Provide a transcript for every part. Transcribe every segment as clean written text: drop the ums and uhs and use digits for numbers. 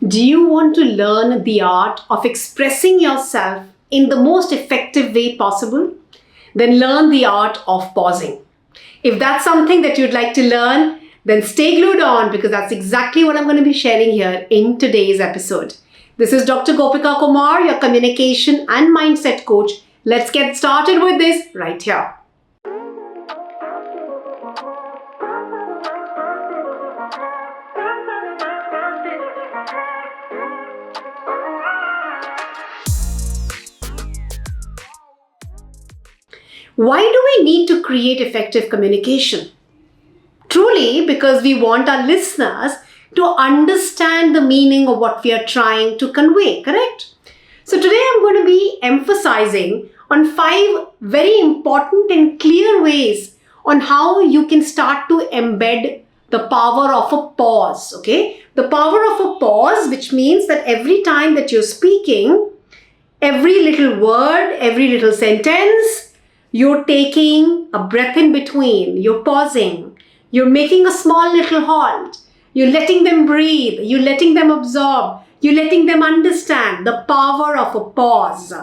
Do you want to learn the art of expressing yourself in the most effective way possible? Then learn the art of pausing. If that's something that you'd like to learn, then stay glued on because that's exactly what I'm going to be sharing here in today's episode. This is Dr. GopikaKumar, your communication and mindset coach. Let's get started with this right here. Why do we need to create effective communication? Truly, because we want our listeners to understand the meaning of what we are trying to convey, correct? So today I'm going to be emphasizing on 5 very important and clear ways on how you can start to embed the power of a pause, okay? The power of a pause, which means that every time that you're speaking, every little word, every little sentence, you're taking a breath in between, you're pausing, you're making a small little halt, you're letting them breathe, you're letting them absorb, you're letting them understand the power of a pause.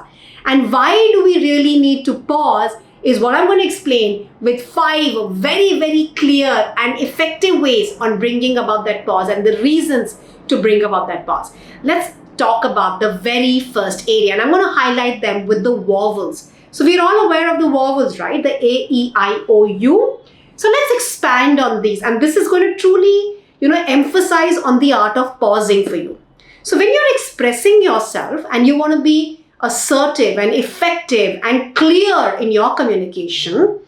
And why do we really need to pause is what I'm going to explain with 5 very, very clear and effective ways on bringing about that pause and the reasons to bring about that pause. Let's talk about the very first area, and I'm going to highlight them with the vowels. So we're all aware of the vowels, right? The A, E, I, O, U. So let's expand on these. And this is going to truly, emphasize on the art of pausing for you. So when you're expressing yourself and you want to be assertive and effective and clear in your communication,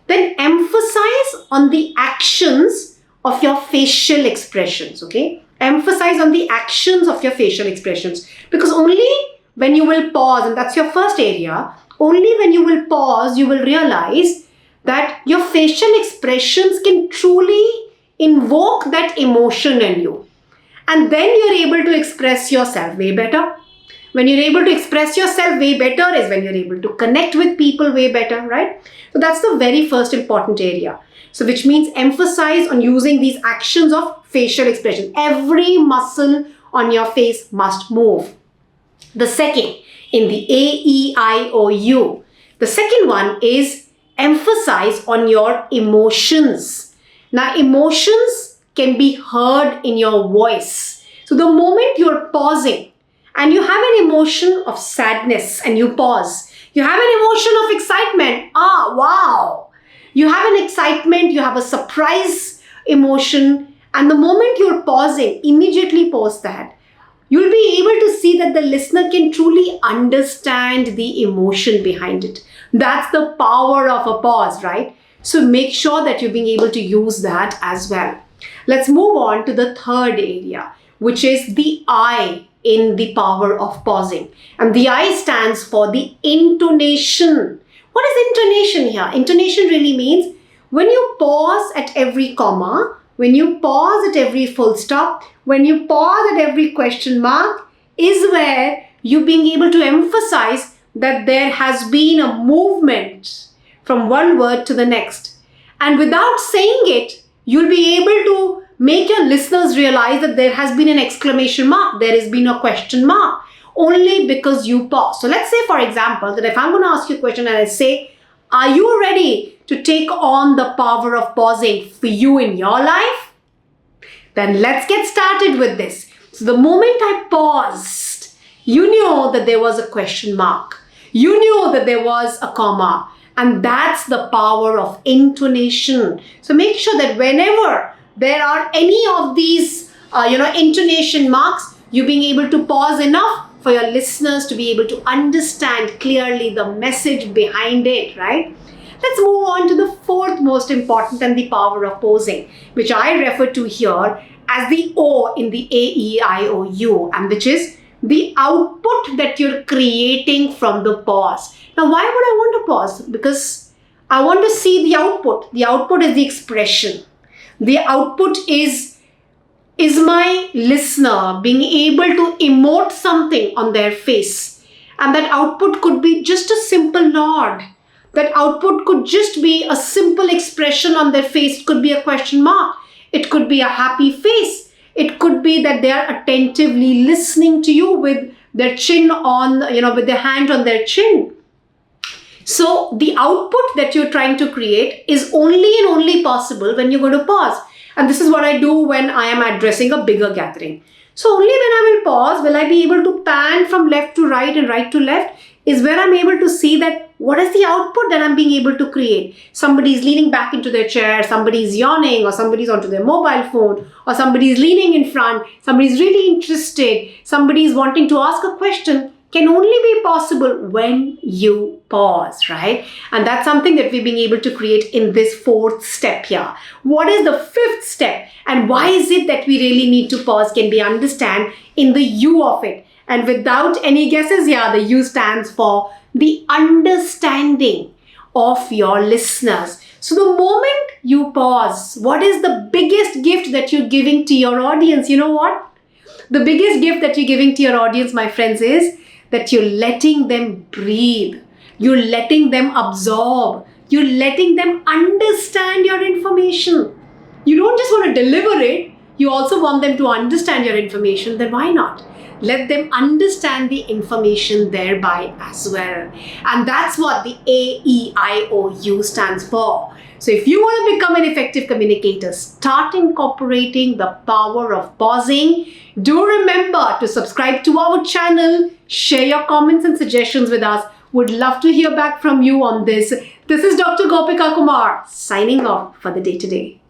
then emphasize on the actions of your facial expressions, okay? Emphasize on the actions of your facial expressions, because only when you will pause, and that's your first area, only when you will pause, you will realize that your facial expressions can truly invoke that emotion in you. And then you're able to express yourself way better. When you're able to express yourself way better is when you're able to connect with people way better, right? So that's the very first important area. So which means emphasize on using these actions of facial expression. Every muscle on your face must move. The second, in the A, E, I, O, U. The second one is emphasize on your emotions. Now, emotions can be heard in your voice. So the moment you're pausing and you have an emotion of sadness and you pause, you have an emotion of excitement. Wow. You have an excitement, you have a surprise emotion, and the moment you're pausing, immediately pause that. You'll be able to see that the listener can truly understand the emotion behind it. That's the power of a pause, right? So make sure that you're being able to use that as well. Let's move on to the third area, which is the I in the power of pausing. And the I stands for the intonation. What is intonation here? Intonation really means when you pause at every comma, when you pause at every full stop, when you pause at every question mark, is where you're being able to emphasize that there has been a movement from one word to the next. And without saying it, you'll be able to make your listeners realize that there has been an exclamation mark, there has been a question mark, only because you pause. So let's say, for example, that if I'm going to ask you a question and I say, are you ready to take on the power of pausing for you in your life? Then let's get started with this. So the moment I paused, you knew that there was a question mark. You knew that there was a comma. And that's the power of intonation. So make sure that whenever there are any of these, intonation marks, you're being able to pause enough for your listeners to be able to understand clearly the message behind it, right? Let's move on to the fourth most important and the power of pausing, which I refer to here as the O in the A, E, I, O, U, and which is the output that you're creating from the pause. Now, why would I want to pause? Because I want to see the output. The output is the expression. The output is my listener being able to emote something on their face. And that output could be just a simple nod. That output could just be a simple expression on their face. It could be a question mark. It could be a happy face. It could be that they are attentively listening to you with their chin on, with their hand on their chin. So the output that you're trying to create is only and only possible when you're going to pause. And this is what I do when I am addressing a bigger gathering. So only when I will pause will I be able to pan from left to right and right to left, is where I'm able to see that what is the output that I'm being able to create. Somebody's leaning back into their chair, somebody's yawning, or somebody's onto their mobile phone, or somebody's leaning in front, somebody's really interested, somebody's wanting to ask a question, can only be possible when you pause, right? And that's something that we've been able to create in this fourth step here. What is the fifth step? And why is it that we really need to pause can be understand in the U of it. And without any guesses here, the U stands for the understanding of your listeners. So the moment you pause, what is the biggest gift that you're giving to your audience? You know what? The biggest gift that you're giving to your audience, my friends, is that you're letting them breathe. You're letting them absorb. You're letting them understand your information. You don't just want to deliver it. You also want them to understand your information. Then why not? Let them understand the information thereby as well. And that's what the AEIOU stands for. So if you want to become an effective communicator, start incorporating the power of pausing. Do remember to subscribe to our channel, share your comments and suggestions with us. Would love to hear back from you on this. This is Dr. Gopika Kumar signing off for the day today.